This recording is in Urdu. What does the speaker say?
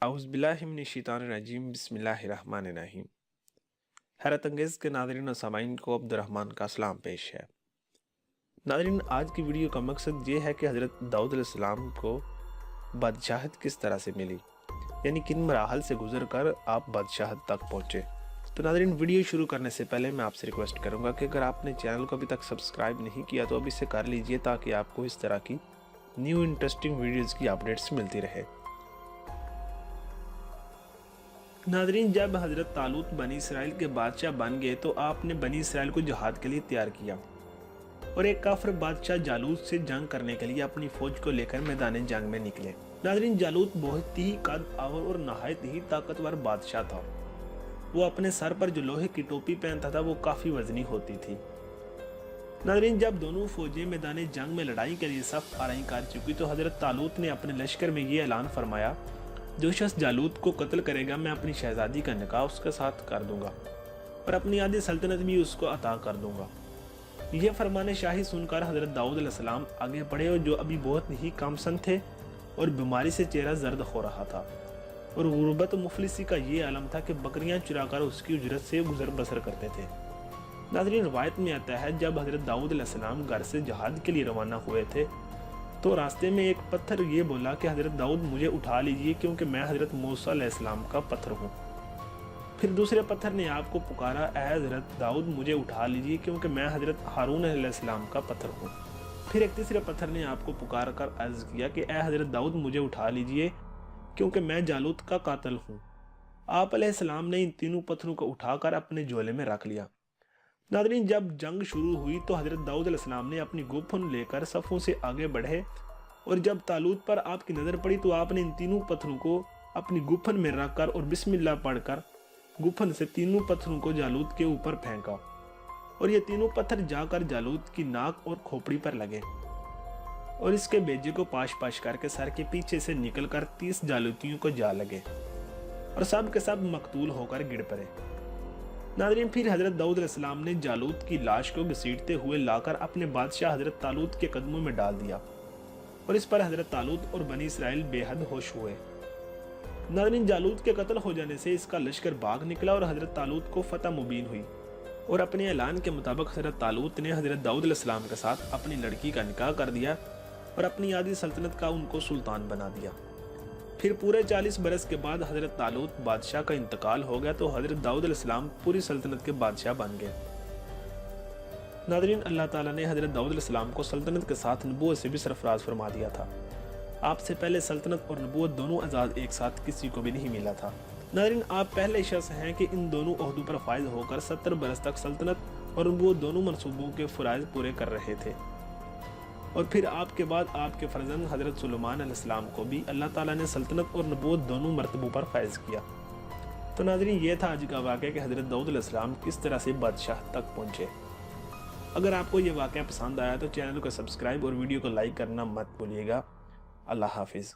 اعوذ باللہ من الشیطان الرجیم بسم اللہ الرحمن الرحیم۔ حیرت انگیز کے ناظرین و سامعین کو عبد الرحمن کا سلام پیش ہے۔ ناظرین، آج کی ویڈیو کا مقصد یہ ہے کہ حضرت داؤد علیہ السلام کو بادشاہت کس طرح سے ملی، یعنی کن مراحل سے گزر کر آپ بادشاہت تک پہنچے۔ تو ناظرین، ویڈیو شروع کرنے سے پہلے میں آپ سے ریکویسٹ کروں گا کہ اگر آپ نے چینل کو ابھی تک سبسکرائب نہیں کیا تو ابھی سے کر لیجئے تاکہ آپ کو اس طرح کی نیو انٹرسٹنگ ویڈیوز کی اپڈیٹس ملتی رہے۔ ناظرین، جب حضرت طالوت بنی اسرائیل کے بادشاہ بن گئے تو آپ نے بنی اسرائیل کو جہاد کے لیے تیار کیا اور ایک کافر بادشاہ جالوت سے جنگ کرنے کے لیے اپنی فوج کو لے کر میدان جنگ میں نکلے۔ ناظرین، جالوت بہت ہی قد آور اور نہایت ہی طاقتور بادشاہ تھا۔ وہ اپنے سر پر جو لوہے کی ٹوپی پہنتا تھا وہ کافی وزنی ہوتی تھی۔ ناظرین، جب دونوں فوجیں میدان جنگ میں لڑائی کے لیے صف آرائی کر چکی تو حضرت طالوت نے اپنے لشکر میں یہ اعلان فرمایا، جو شخص جالوت کو قتل کرے گا میں اپنی شہزادی کا نکاح اس کے ساتھ کر دوں گا اور اپنی آدھی سلطنت بھی اس کو عطا کر دوں گا۔ یہ فرمان شاہی سن کر حضرت داؤد علیہ السلام آگے بڑھے اور جو ابھی بہت ہی کم سن تھے اور بیماری سے چہرہ زرد ہو رہا تھا اور غربت و مفلسی کا یہ عالم تھا کہ بکریاں چرا کر اس کی اجرت سے گزر بسر کرتے تھے۔ ناظرین، روایت میں آتا ہے جب حضرت داؤد علیہ السلام گھر سے جہاد کے لیے روانہ ہوئے تھے تو راستے میں ایک پتھر یہ بولا کہ حضرت داؤد مجھے اٹھا لیجئے کیونکہ میں حضرت موسیٰ علیہ السلام کا پتھر ہوں۔ پھر دوسرے پتھر نے آپ کو پکارا، اے حضرت داؤد مجھے اٹھا لیجئے کیونکہ میں حضرت ہارون علیہ السلام کا پتھر ہوں۔ پھر ایک تیسرے پتھر نے آپ کو پکار کر عرض کیا کہ اے حضرت داؤد مجھے اٹھا لیجئے کیونکہ میں جالوت کا قاتل ہوں۔ آپ علیہ السلام نے ان تینوں پتھروں کو اٹھا کر اپنے جھولے میں رکھ لیا۔ ناظرین، جب جنگ شروع ہوئی تو حضرت داؤد علیہ السلام نے اپنی گوپن لے کر صفوں سے آگے بڑھے اور جب طالوت پر آپ کی نظر پڑی تو آپ نے ان تینوں پتھروں کو اپنی گوپن میں رکھ کر اور بسم اللہ پڑھ کر گوپن سے تینوں پتھروں کو جالوت کے اوپر پھینکا اور یہ تینوں پتھر جا کر جالوت کی ناک اور کھوپڑی پر لگے اور اس کے بیجے کو پاش پاش کر کے سر کے پیچھے سے نکل کر 30 جالوتیوں کو جا لگے اور سب کے سب مقتول ہو کر گر پڑے۔ ناظرین، پھر حضرت داؤد علیہ السلام نے جالوت کی لاش کو گھسیٹتے ہوئے لا کر اپنے بادشاہ حضرت طالوت کے قدموں میں ڈال دیا اور اس پر حضرت طالوت اور بنی اسرائیل بے حد ہوش ہوئے۔ ناظرین، جالوت کے قتل ہو جانے سے اس کا لشکر بھاگ نکلا اور حضرت طالوت کو فتح مبین ہوئی اور اپنے اعلان کے مطابق حضرت طالوت نے حضرت داؤد علیہ السلام کے ساتھ اپنی لڑکی کا نکاح کر دیا اور اپنی آدھی سلطنت کا ان کو سلطان بنا دیا۔ پھر پورے 40 برس کے بعد حضرت طالوت بادشاہ کا انتقال ہو گیا تو حضرت داؤد علیہ السلام پوری سلطنت کے بادشاہ بن گئے۔ ناظرین، اللہ تعالیٰ نے حضرت داؤد علیہ السلام کو سلطنت کے ساتھ نبوت سے بھی سرفراز فرما دیا تھا۔ آپ سے پہلے سلطنت اور نبوت دونوں اعزاز ایک ساتھ کسی کو بھی نہیں ملا تھا۔ ناظرین، آپ پہلے شخص ہیں کہ ان دونوں عہدوں پر فائز ہو کر 70 برس تک سلطنت اور نبوت دونوں منصوبوں کے فرائض پورے کر رہے تھے، اور پھر آپ کے بعد آپ کے فرزند حضرت سلیمان علیہ السلام کو بھی اللہ تعالیٰ نے سلطنت اور نبوت دونوں مرتبوں پر فائز کیا۔ تو ناظرین، یہ تھا آج کا واقعہ کہ حضرت داؤد علیہ السلام کس طرح سے بادشاہ تک پہنچے۔ اگر آپ کو یہ واقعہ پسند آیا تو چینل کو سبسکرائب اور ویڈیو کو لائک کرنا مت بھولیے گا۔ اللہ حافظ۔